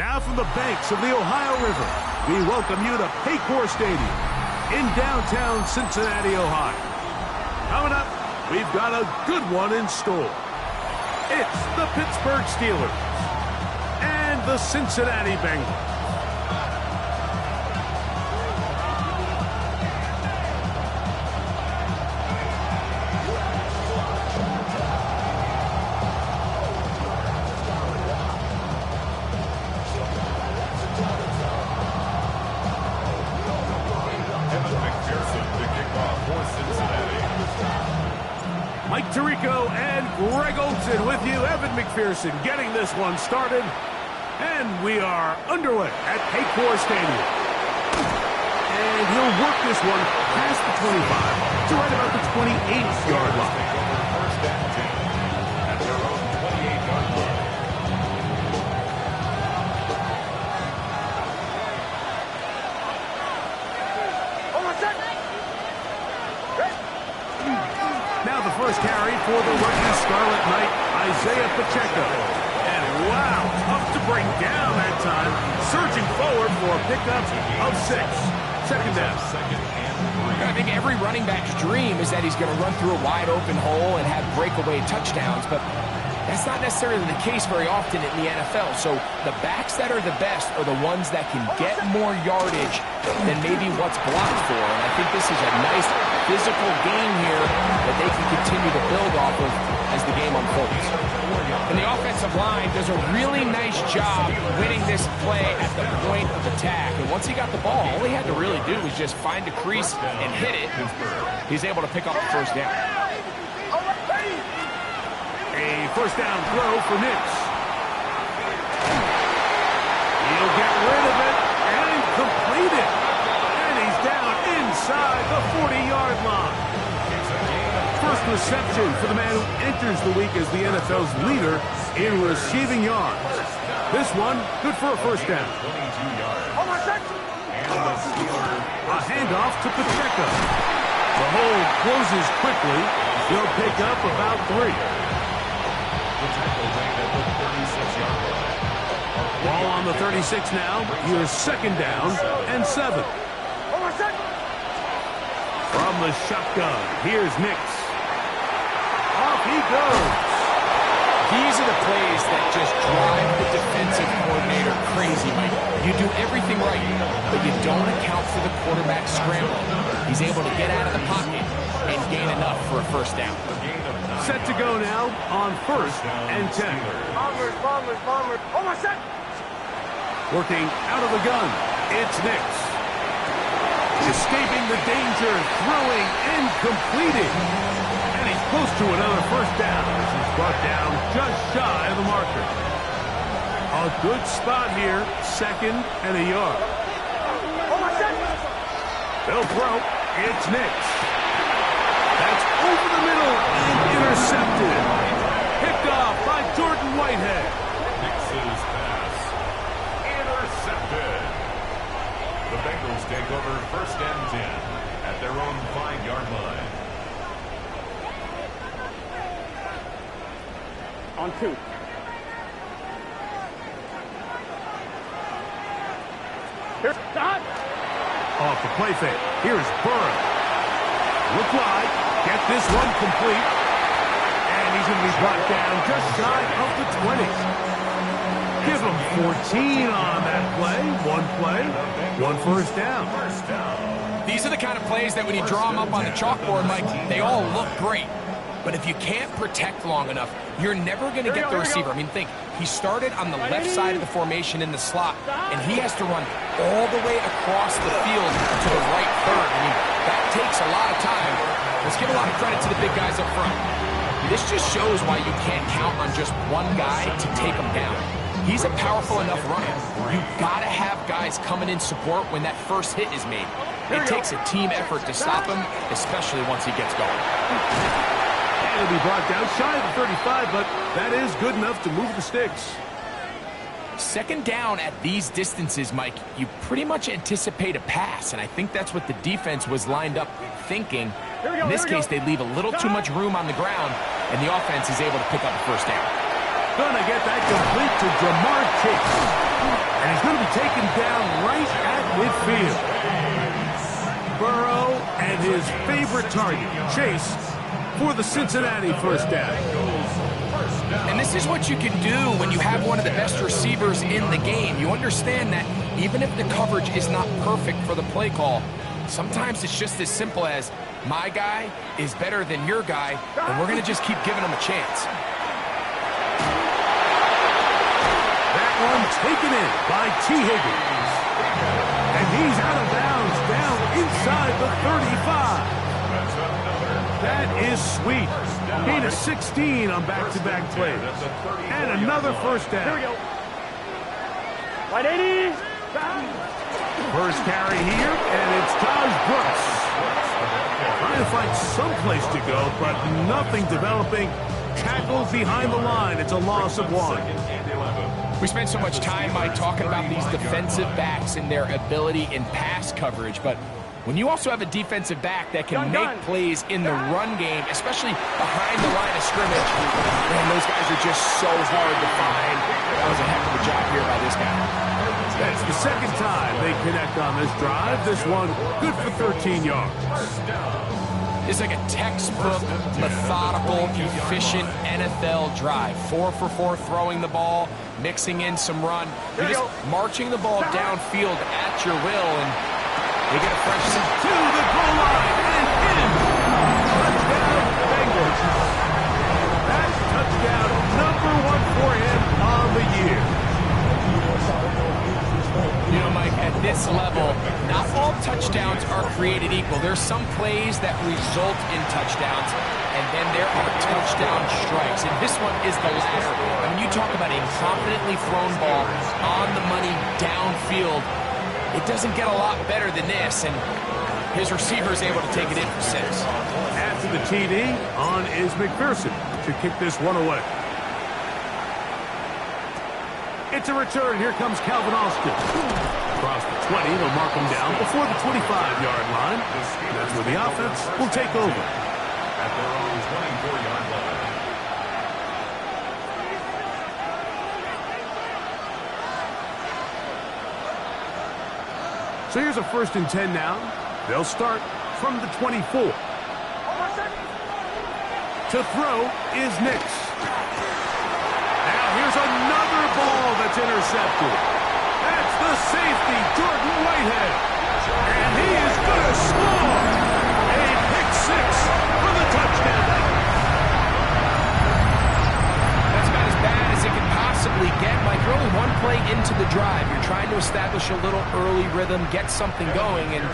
Now from the banks of the Ohio River, we welcome you to Paycor Stadium in downtown Cincinnati, Ohio. Coming up, we've got a good one in store. It's the Pittsburgh Steelers and the Cincinnati Bengals. Mike Tirico and Greg Olsen with you. Evan McPherson getting this one started. And we are underway at Paycor Stadium. And he'll work this one past the 25 to right about the 28-yard line. First and 10 at their own 28-yard line. Now the first carry for the rookie Scarlet Knight, Isaiah Pacheco. And wow, tough to bring down that time. Surging forward for a pickup of 6. Second down. I think every running back's dream is that he's going to run through a wide open hole and have breakaway touchdowns, but that's not necessarily the case very often in the NFL. So the backs that are the best are the ones that can get more yardage than maybe what's blocked for. And I think this is a nice physical game here that they can continue to build off of as the game unfolds. And the offensive line does a really nice job winning this play at the point of attack. And once he got the ball, all he had to really do was just find a crease and hit it. He's able to pick up the first down. A first down throw for Nix. He'll get rid of it and complete it. And he's down inside the 40-yard line. First reception for the man who enters the week as the NFL's leader in receiving yards. This one, good for a first down. A handoff to Pacheco. The hold closes quickly. He'll pick up about 3. Ball on the 36 now. Here's second down and 7. From the shotgun, here's Nix. Off he goes. These are the plays that just drive the defensive coordinator crazy, Mike. You do everything right, but you don't account for the quarterback scrambling. He's able to get out of the pocket and gain enough for a first down. Set to go now on first and 10. Bombers. Almost set. Working out of the gun, it's Nix. Escaping the danger, throwing and completing. And he's close to another first down as he's brought down just shy of the marker. A good spot here, second and a yard. They'll throw, it's Nix. That's over the middle and intercepted. Picked off by Jordan Whitehead. Nix's pass intercepted. The Bengals take over first and 10 at their own 5-yard line. On 2. Here's Todd. Off the play fake. Here's Burrow. Look wide. Get this one complete. And he's going to be brought down just shy of the 20. Give him 14 on that play. One play, one first down. These are the kind of plays that when you draw them up on the chalkboard, Mike, they all look great. But if you can't protect long enough, you're never going to get the receiver. I mean, think, he started on the left side of the formation in the slot, and he has to run all the way across the field to the right third. I mean, that takes a lot of time. Let's give a lot of credit to the big guys up front. This just shows why you can't count on just one guy to take him down. He's a powerful enough runner. You've got to have guys coming in support when that first hit is made. It takes a team effort to stop him, especially once he gets going. He'll be brought down shy of the 35, but that is good enough to move the sticks. Second down at these distances, Mike, you pretty much anticipate a pass, and I think that's what the defense was lined up thinking. In this case, they leave a little too much room on the ground, and the offense is able to pick up a first down. Gonna get that complete to Jamar Chase. And he's going to be taken down right at midfield. Burrow and his favorite target, Chase, for the Cincinnati first down. And this is what you can do when you have one of the best receivers in the game. You understand that even if the coverage is not perfect for the play call, sometimes it's just as simple as my guy is better than your guy, and we're going to just keep giving him a chance. That one taken in by T. Higgins. And he's out of bounds down inside the 35. That is sweet. Gain of 16 on back-to-back plays. And another first down. Here we go. 180. First carry here, and it's Josh Brooks. Trying to find some place to go, but nothing developing. Tackled behind the line. It's a loss of 1. We spend so much time, Mike, talking about these defensive backs and their ability in pass coverage, but when you also have a defensive back that can make plays in the run game, especially behind the line of scrimmage, man, those guys are just so hard to find. That was a heck of a job here by this guy. That's the second time they connect on this drive. This one good for 13 yards. It's like a textbook, methodical, efficient NFL drive. 4 for 4 throwing the ball, mixing in some run. You're just marching the ball downfield at your will, and they get a fresh to the goal line and in. Touchdown, Bengals. That's touchdown number 1 for him on the year. You know, Mike, at this level, not all touchdowns are created equal. There's some plays that result in touchdowns, and then there are touchdown strikes. And this one is the latter. I mean, you talk about a confidently thrown ball on the money downfield. It doesn't get a lot better than this, and his receiver is able to take it in for 6. After the TD, on is McPherson to kick this one away. It's a return. Here comes Calvin Austin. Across the 20, they'll mark him down before the 25-yard line. That's where the offense will take over. At their own 24-yard line. So here's a 1st and 10 now. They'll start from the 24. To throw is Nix. Now here's another ball that's intercepted. That's the safety, Jordan Whitehead. And he is going to score. A pick 6 for the touchdown. That's about as bad as it can possibly get. Mike, you're only one play into the drive. You're trying to establish a little early rhythm, get something going, and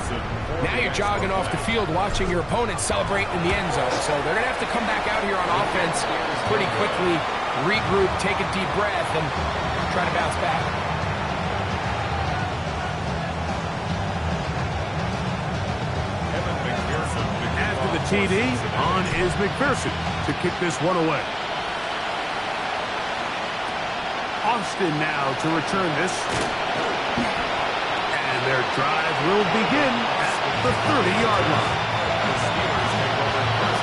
now you're jogging off the field watching your opponent celebrate in the end zone. So they're going to have to come back out here on offense pretty quickly, regroup, take a deep breath, and try to bounce back. After the TD, on is McPherson to kick this one away. Austin now to return this. And their drive will begin at the 30-yard line. The Steelers take over first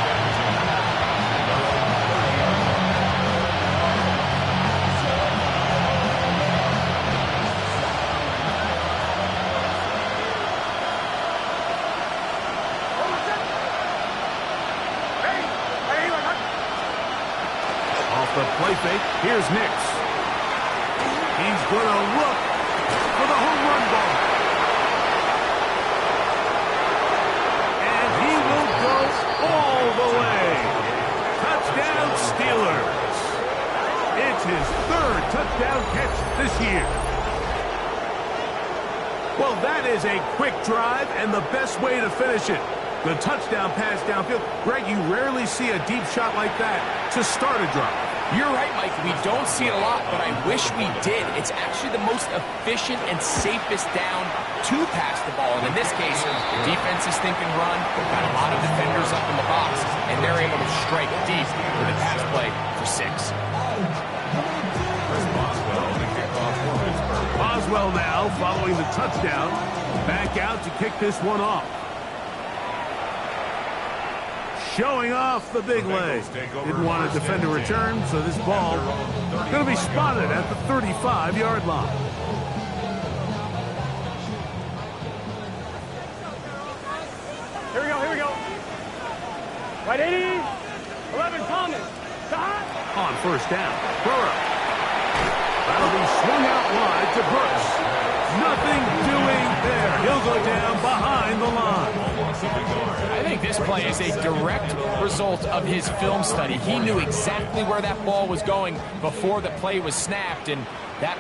Off the play fake, here's Nix. He's going to look for the home run ball. And he will go all the way. Touchdown, Steelers. It's his 3rd touchdown catch this year. Well, that is a quick drive and the best way to finish it. The touchdown pass downfield. Greg, you rarely see a deep shot like that to start a drive. You're right, Mike. We don't see it a lot, but I wish we did. It's actually the most efficient and safest down to pass the ball. And in this case, the defense is thinking run, got a lot of defenders up in the box, and they're able to strike deep with a pass play for 6. Boswell now following the touchdown. Back out to kick this one off. Showing off the big leg. Didn't want to defend a return, so this ball going to be spotted at the 35-yard line. Right 80. 11, Thomas. Stop. On first down, Burrow. That'll be swung out wide to Brooks. Nothing doing there. He'll go down behind the line. I think this play is a direct result of his film study. He knew exactly where that ball was going before the play was snapped, and that